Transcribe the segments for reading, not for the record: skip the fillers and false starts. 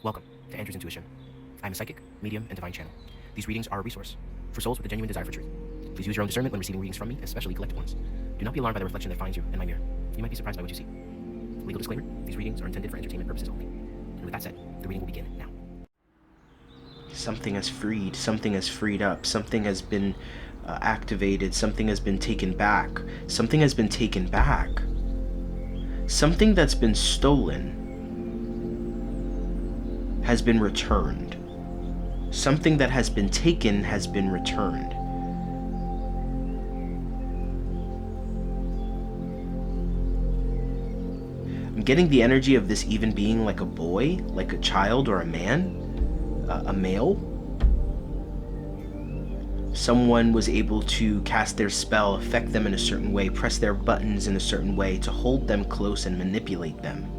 Welcome to Andrew's Intuition. I'm a psychic, medium, and divine channel. These readings are a resource for souls with a genuine desire for truth. Please use your own discernment when receiving readings from me, especially collective ones. Do not be alarmed by the reflection that finds you in my mirror. You might be surprised by what you see. Legal disclaimer, these readings are intended for entertainment purposes only. And with that said, the reading will begin now. Something has freed up, something has been activated, something has been taken back. Something has been taken back. Something that's been stolen has been returned. Something that has been taken has been returned. I'm getting the energy of this even being like a boy, like a child or a man, a male. Someone was able to cast their spell, affect them in a certain way, press their buttons in a certain way to hold them close and manipulate them.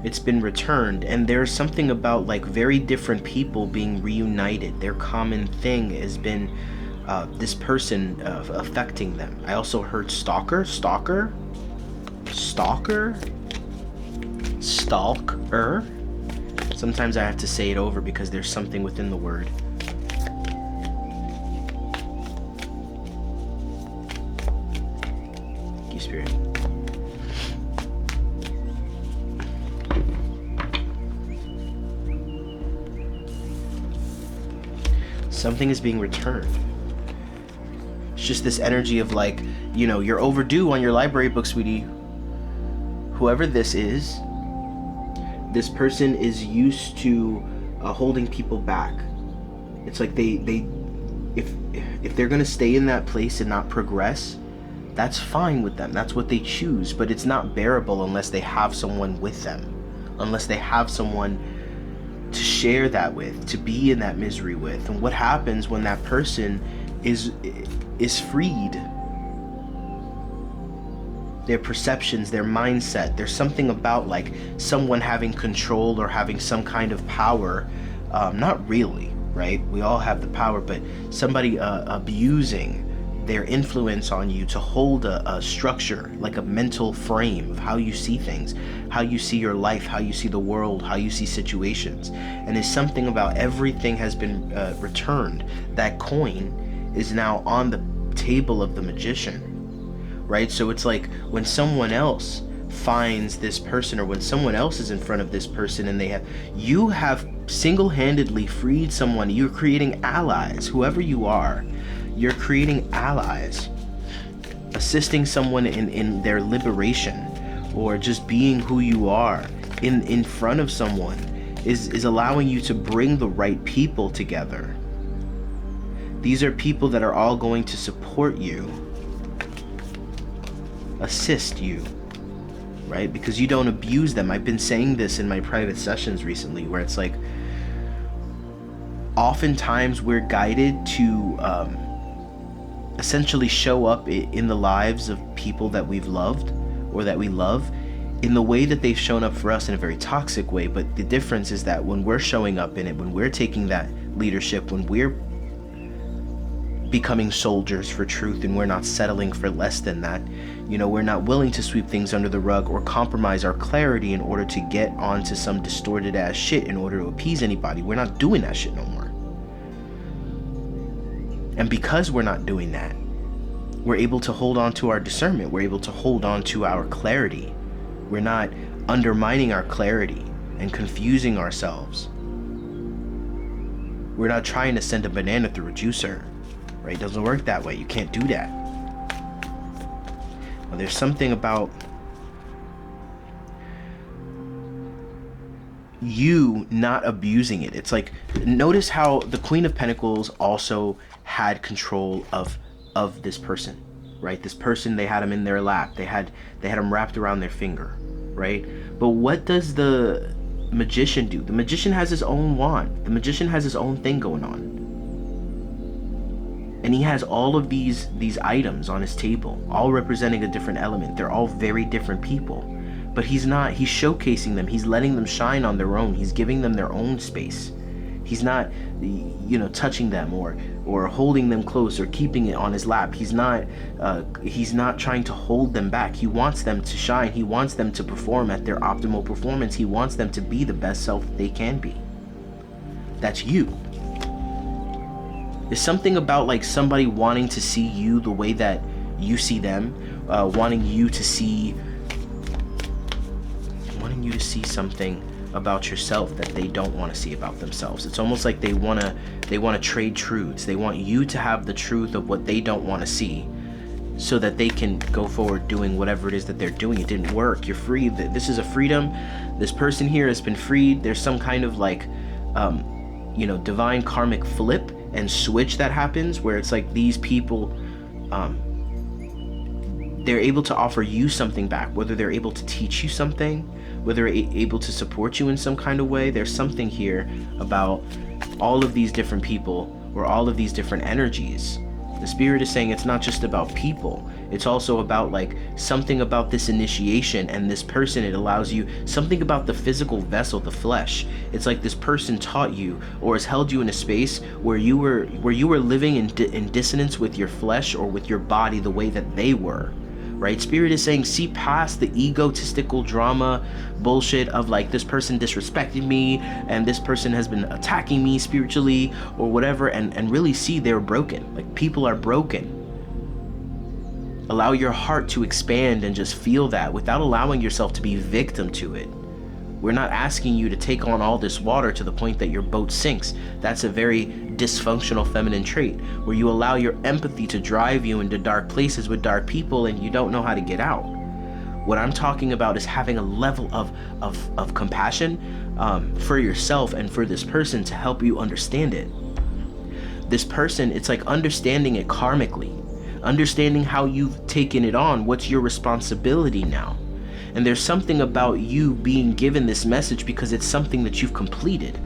It's been returned, and there's something about like very different people being reunited. Their common thing has been this person affecting them. I also heard stalker. Sometimes I have to say it over because there's something within the word. Thank you, Spirit. Something is being returned. It's just this energy of like, you know, you're overdue on your library book, sweetie. Whoever this is, this person is used to holding people back. It's like if they're gonna stay in that place and not progress, that's fine with them. That's what they choose. But it's not bearable unless they have someone with them, unless they have someone to share that with, to be in that misery with. And what happens when that person is freed? Their perceptions, their mindset, there's something about like someone having control or having some kind of power. Not really, right? We all have the power, but somebody abusing their influence on you to hold a structure, like a mental frame of how you see things, how you see your life, how you see the world, how you see situations. And there's something about everything has been returned. That coin is now on the table of the magician, right? So it's like when someone else finds this person, or when someone else is in front of this person and you have single-handedly freed someone. You're creating allies, whoever you are. You're creating allies, assisting someone in their liberation, or just being who you are in front of someone is allowing you to bring the right people together. These are people that are all going to support you, assist you, right? Because you don't abuse them. I've been saying this in my private sessions recently, where it's like oftentimes we're guided to essentially show up in the lives of people that we've loved or that we love in the way that they've shown up for us, in a very toxic way. But the difference is that when we're showing up in it, when we're taking that leadership, when we're becoming soldiers for truth and we're not settling for less than that, you know, we're not willing to sweep things under the rug or compromise our clarity in order to get onto some distorted ass shit in order to appease anybody. We're not doing that shit no more. And because we're not doing that, we're able to hold on to our discernment. We're able to hold on to our clarity. We're not undermining our clarity and confusing ourselves. We're not trying to send a banana through a juicer, right? It doesn't work that way. You can't do that. Well, there's something about you not abusing it. It's like, notice how the Queen of Pentacles also had control of this person, right? This person, they had him in their lap. They had him wrapped around their finger, right? But what does the Magician do? The Magician has his own wand. The Magician has his own thing going on. And he has all of these items on his table, all representing a different element. They're all very different people. But he's showcasing them. He's letting them shine on their own. He's giving them their own space. He's not, touching them or holding them close or keeping it on his lap. He's not trying to hold them back. He wants them to shine. He wants them to perform at their optimal performance. He wants them to be the best self that they can be. That's you. There's something about like somebody wanting to see you the way that you see them, wanting you to see something about yourself that they don't want to see about themselves. It's almost like they want to trade truths. They want you to have the truth of what they don't want to see, so that they can go forward doing whatever it is that they're doing. It didn't work. You're free. This is a freedom. This person here has been freed. There's some kind of like divine karmic flip and switch that happens, where it's like these people, they're able to offer you something back, whether they're able to teach you something, whether they're able to support you in some kind of way. There's something here about all of these different people, or all of these different energies. The spirit is saying it's not just about people, it's also about like something about this initiation and this person. It allows you something about the physical vessel, the flesh. It's like this person taught you or has held you in a space where you were living in dissonance with your flesh or with your body the way that they were. Right? Spirit is saying, see past the egotistical drama bullshit of like, this person disrespected me and this person has been attacking me spiritually or whatever, and really see they're broken. Like, people are broken. Allow your heart to expand and just feel that without allowing yourself to be victim to it. We're not asking you to take on all this water to the point that your boat sinks. That's a very dysfunctional feminine trait, where you allow your empathy to drive you into dark places with dark people and you don't know how to get out. What I'm talking about is having a level of compassion for yourself and for this person to help you understand it. This person, it's like understanding it karmically, understanding how you've taken it on, what's your responsibility now. And there's something about you being given this message because it's something that you've completed.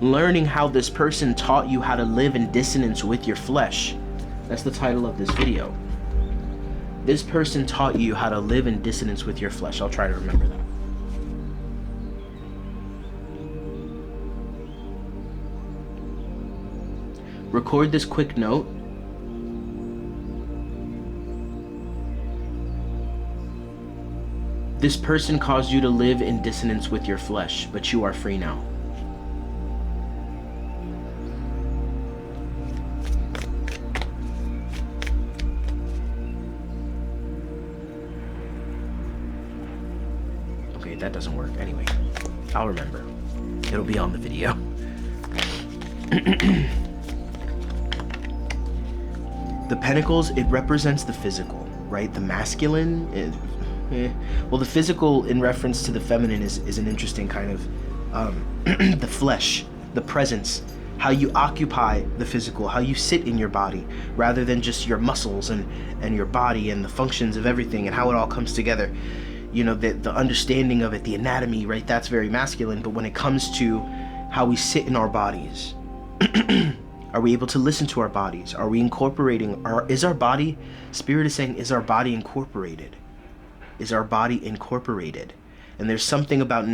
Learning how this person taught you how to live in dissonance with your flesh. That's the title of this video. This person taught you how to live in dissonance with your flesh. I'll try to remember that. Record this quick note. This person caused you to live in dissonance with your flesh, but you are free now. Okay, that doesn't work. Anyway, I'll remember. It'll be on the video. The pentacles, it represents the physical, right? The masculine. Well, the physical in reference to the feminine is an interesting kind of the flesh, the presence, how you occupy the physical, how you sit in your body, rather than just your muscles and your body and the functions of everything and how it all comes together. The understanding of it, the anatomy, right? That's very masculine. But when it comes to how we sit in our bodies, are we able to listen to our bodies? Are we incorporating? Is our body, Spirit is saying, is our body incorporated? Is our body incorporated? And there's something about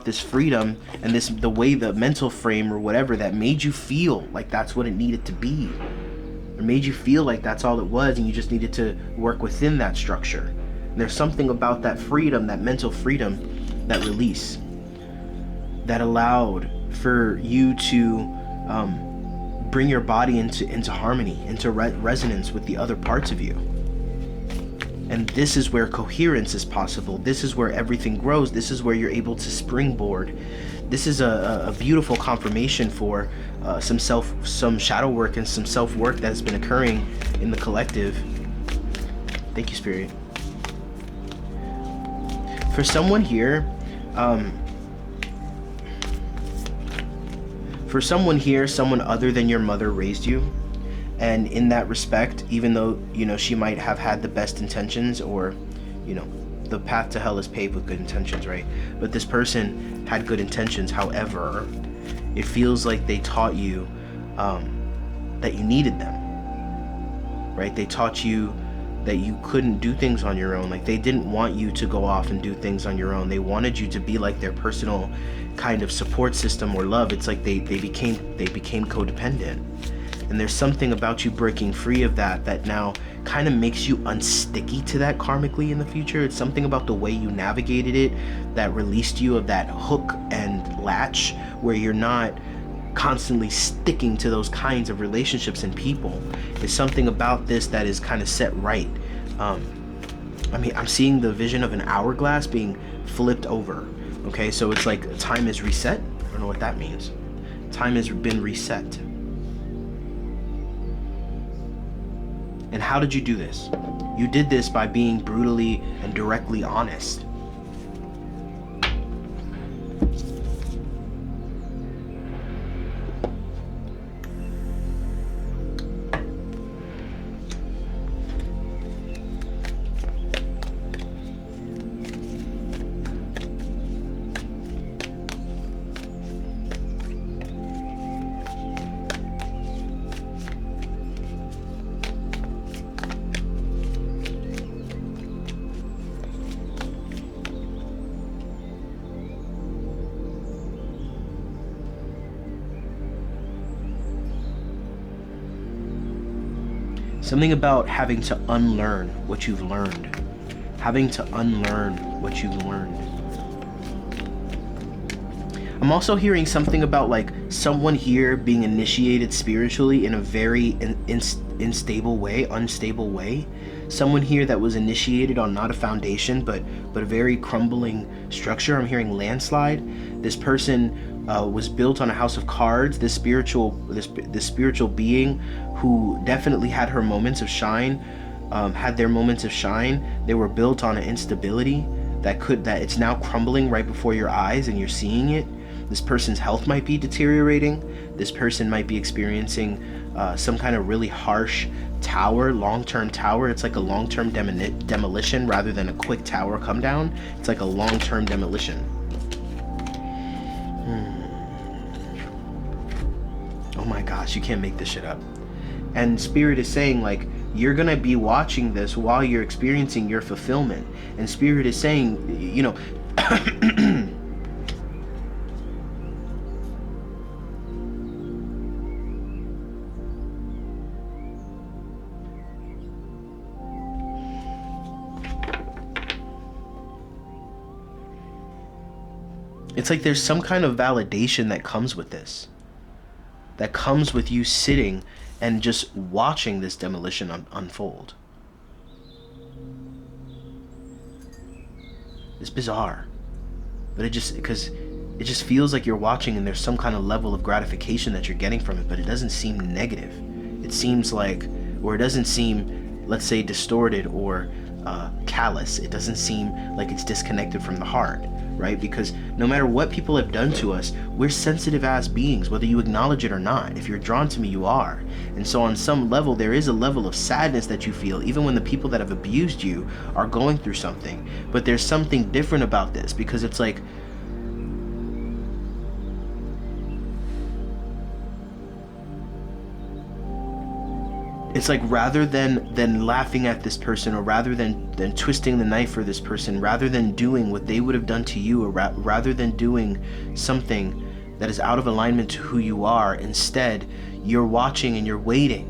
this freedom and the way the mental frame or whatever that made you feel like that's what it needed to be, or made you feel like that's all it was, and you just needed to work within that structure. And there's something about that freedom, that mental freedom, that release, that allowed for you to bring your body into harmony, into resonance with the other parts of you. And this is where coherence is possible. This is where everything grows. This is where you're able to springboard. This is a beautiful confirmation for some shadow work and some self-work that has been occurring in the collective. Thank you, Spirit. For someone here, someone other than your mother raised you. And in that respect, even though, she might have had the best intentions, or, the path to hell is paved with good intentions, right? But this person had good intentions. However, it feels like they taught you that you needed them, right? They taught you that you couldn't do things on your own. Like, they didn't want you to go off and do things on your own. They wanted you to be like their personal kind of support system or love. It's like they became codependent. And there's something about you breaking free of that now kind of makes you unsticky to that karmically in the future. It's something about the way you navigated it that released you of that hook and latch, where you're not constantly sticking to those kinds of relationships and people. There's something about this that is kind of set right. I mean, I'm seeing the vision of an hourglass being flipped over. Okay, so it's like time is reset. I don't know what that means. Time has been reset. And how did you do this? You did this by being brutally and directly honest. Something about having to unlearn what you've learned. Having to unlearn what you've learned. I'm also hearing something about like someone here being initiated spiritually in a very unstable way. Someone here that was initiated on not a foundation, but a very crumbling structure. I'm hearing landslide. This person was built on a house of cards. This spiritual being who definitely had her moments of shine, had their moments of shine. They were built on an instability that it's now crumbling right before your eyes and you're seeing it. This person's health might be deteriorating. This person might be experiencing some kind of really harsh tower, long-term tower. It's like a long-term demolition rather than a quick tower come down. It's like a long-term demolition. Oh my gosh, you can't make this shit up. And Spirit is saying, like, you're gonna be watching this while you're experiencing your fulfillment. And Spirit is saying, you know, it's like there's some kind of validation that comes with this. That comes with you sitting and just watching this demolition unfold. It's bizarre, but it just feels like you're watching and there's some kind of level of gratification that you're getting from it, but it doesn't seem negative. It seems like, or it doesn't seem, let's say, distorted or callous. It doesn't seem like it's disconnected from the heart, right? Because no matter what people have done to us, we're sensitive ass beings, whether you acknowledge it or not. If you're drawn to me, you are. And so on some level, there is a level of sadness that you feel, even when the people that have abused you are going through something. But there's something different about this, because it's like, rather than laughing at this person, or rather than twisting the knife for this person, rather than doing what they would have done to you, or rather than doing something that is out of alignment to who you are, instead you're watching and you're waiting.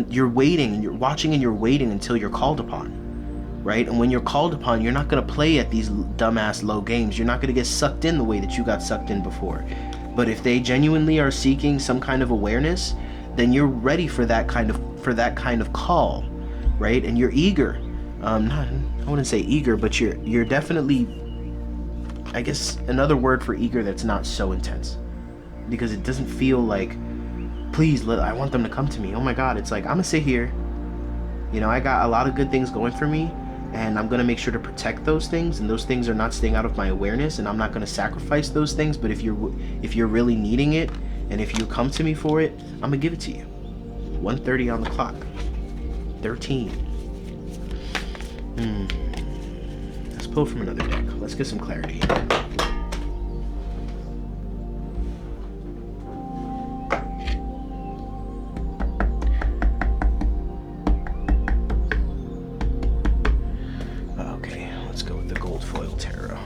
You're waiting and you're watching and you're waiting until you're called upon, right? And when you're called upon, you're not going to play at these dumbass low games. You're not going to get sucked in the way that you got sucked in before. But if they genuinely are seeking some kind of awareness, then you're ready for that kind of call, right? And you're eager. I wouldn't say eager, but you're definitely, I guess, another word for eager that's not so intense, because it doesn't feel like, please, I want them to come to me. Oh my God, it's like, I'm gonna sit here. You know, I got a lot of good things going for me, and I'm gonna make sure to protect those things, and those things are not staying out of my awareness, and I'm not gonna sacrifice those things. But if you're really needing it, and if you come to me for it, I'm gonna give it to you. 1:30 on the clock. 13. Let's pull from another deck. Let's get some clarity. Let's go with the gold foil tarot.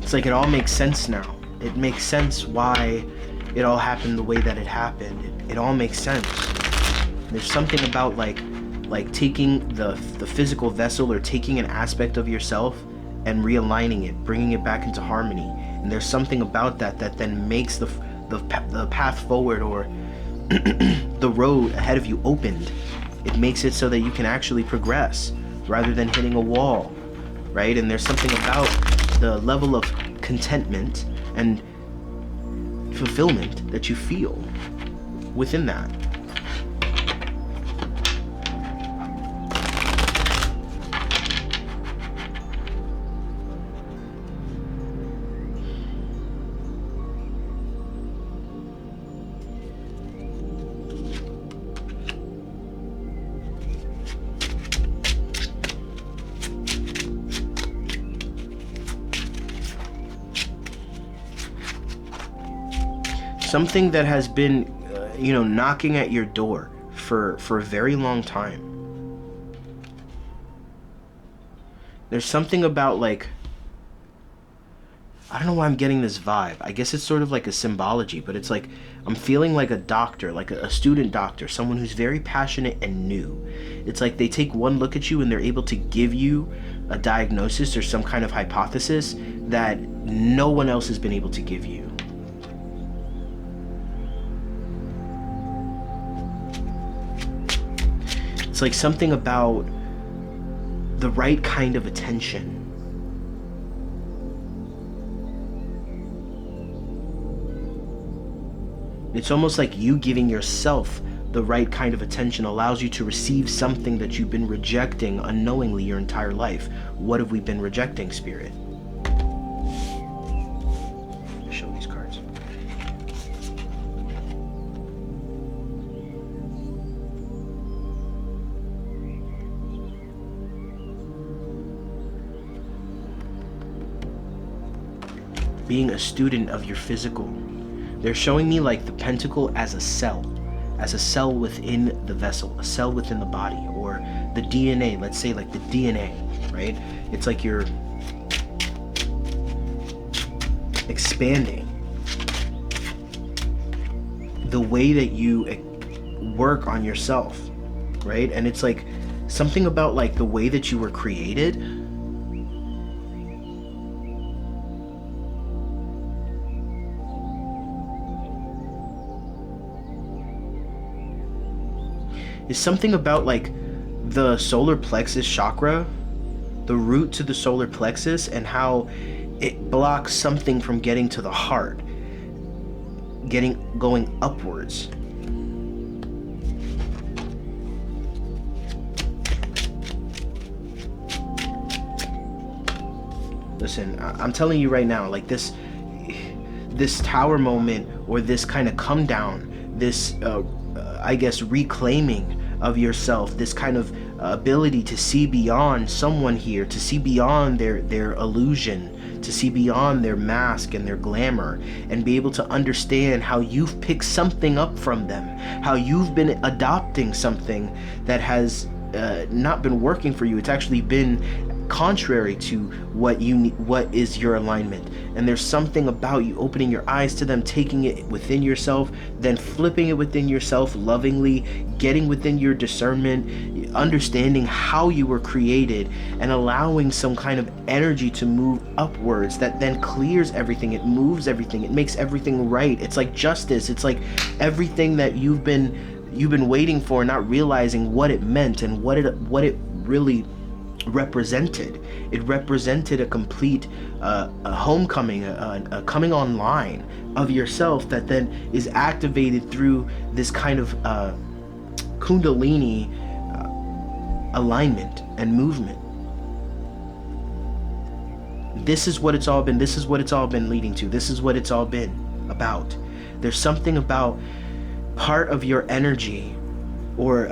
It's like it all makes sense now. It makes sense why it all happened the way that it happened. It all makes sense. There's something about like taking the physical vessel or taking an aspect of yourself and realigning it, bringing it back into harmony. And there's something about that then makes the path forward, or the road ahead of you opened. It makes it so that you can actually progress rather than hitting a wall, right? And there's something about the level of contentment and fulfillment that you feel within that. Something that has been, knocking at your door for a very long time. There's something about I don't know why I'm getting this vibe. I guess it's sort of like a symbology, but it's like I'm feeling like a doctor, like a student doctor, someone who's very passionate and new. It's like they take one look at you and they're able to give you a diagnosis or some kind of hypothesis that no one else has been able to give you. It's like something about the right kind of attention. It's almost like you giving yourself the right kind of attention allows you to receive something that you've been rejecting unknowingly your entire life. What have we been rejecting, Spirit? Show these cards. Being a student of your physical. They're showing me like the pentacle as a cell within the vessel, a cell within the body, or the DNA, let's say like the DNA, right? It's like you're expanding the way that you work on yourself, right? And it's like something about like the way that you were created. Is something about like the solar plexus chakra, the root to the solar plexus, and how it blocks something from getting to the heart, going upwards. Listen, I'm telling you right now, like this tower moment, or this kind of come down, this I guess reclaiming of yourself, this kind of ability to see beyond someone here, to see beyond their illusion, to see beyond their mask and their glamour, and be able to understand how you've picked something up from them, how you've been adopting something that has not been working for you. It's actually been contrary to what you need, what is your alignment. And there's something about you opening your eyes to them, taking it within yourself, then flipping it within yourself lovingly, getting within your discernment, understanding how you were created, and allowing some kind of energy to move upwards that then clears everything. It moves everything. It makes everything right. It's like justice. It's like everything that you've been waiting for, not realizing what it meant and what it really represented. It represented a complete a homecoming, a coming online of yourself that then is activated through this kind of kundalini alignment and movement. This is what it's all been. This is what it's all been leading to. This is what it's all been about. There's something about part of your energy, or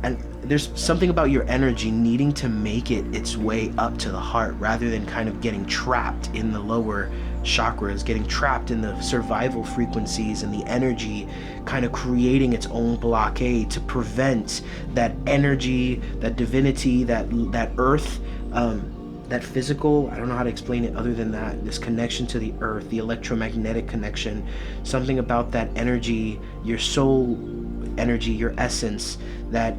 and there's something about your energy needing to make it its way up to the heart, rather than kind of getting trapped in the lower chakras, getting trapped in the survival frequencies and the energy kind of creating its own blockade to prevent that energy, that divinity, that earth, that physical, I don't know how to explain it other than that, this connection to the earth, the electromagnetic connection, something about that energy, your soul energy, your essence, that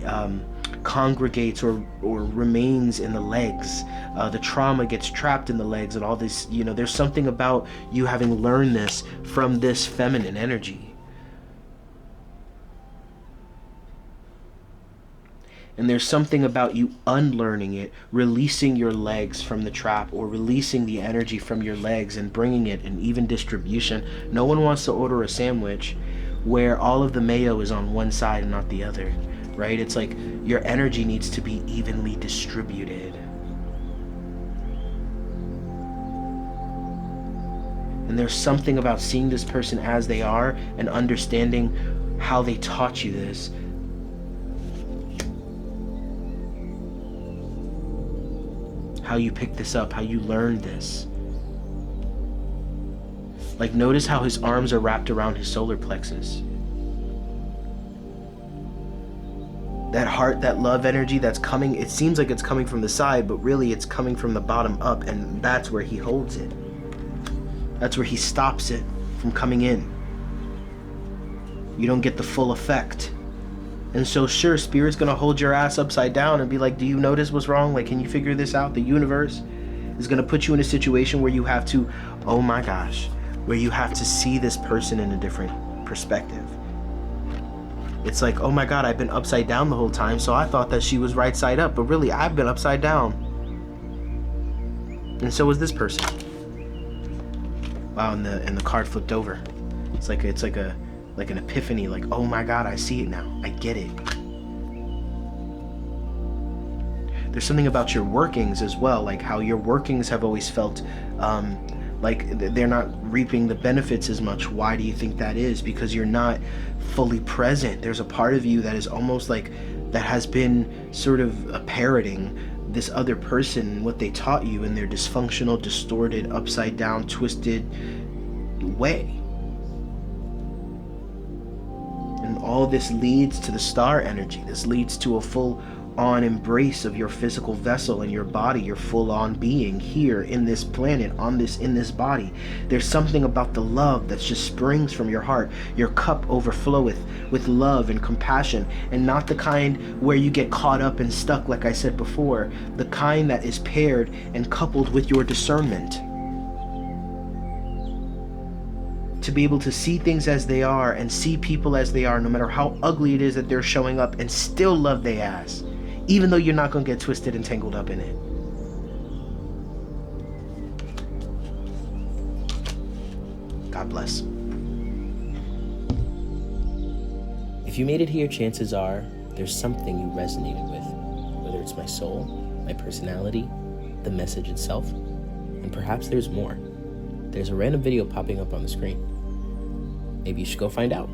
congregates or remains in the legs. The trauma gets trapped in the legs and all this, there's something about you having learned this from this feminine energy. And there's something about you unlearning it, releasing your legs from the trap, or releasing the energy from your legs and bringing it in even distribution. No one wants to order a sandwich where all of the mayo is on one side and not the other, right? It's like your energy needs to be evenly distributed. And there's something about seeing this person as they are and understanding how they taught you this. How you picked this up, how you learned this. Like, notice how his arms are wrapped around his solar plexus. That heart, that love energy that's coming, it seems like it's coming from the side, but really it's coming from the bottom up, and that's where he holds it. That's where he stops it from coming in. You don't get the full effect. And so sure, Spirit's gonna hold your ass upside down and be like, do you notice what's wrong? Like, can you figure this out? The universe is gonna put you in a situation where you have to, oh my gosh, where you have to see this person in a different perspective. It's like, oh my God, I've been upside down the whole time, so I thought that she was right side up, but really I've been upside down. And so is this person. Wow, and the card flipped over. It's like an epiphany, like, oh my God, I see it now. I get it. There's something about your workings as well, like how your workings have always felt like they're not reaping the benefits as much. Why do you think that is? Because you're not fully present. There's a part of you that is almost like, that has been sort of parroting this other person, what they taught you in their dysfunctional, distorted, upside down, twisted way. And all this leads to the star energy. This leads to a full-on embrace of your physical vessel and your body, your full-on being here in this planet, in this body. There's something about the love that just springs from your heart. Your cup overfloweth with love and compassion, and not the kind where you get caught up and stuck, like I said before, the kind that is paired and coupled with your discernment. To be able to see things as they are and see people as they are, no matter how ugly it is that they're showing up, and still love their ass, even though you're not gonna get twisted and tangled up in it. God bless. If you made it here, chances are there's something you resonated with, whether it's my soul, my personality, the message itself, and perhaps there's more. There's a random video popping up on the screen. Maybe you should go find out.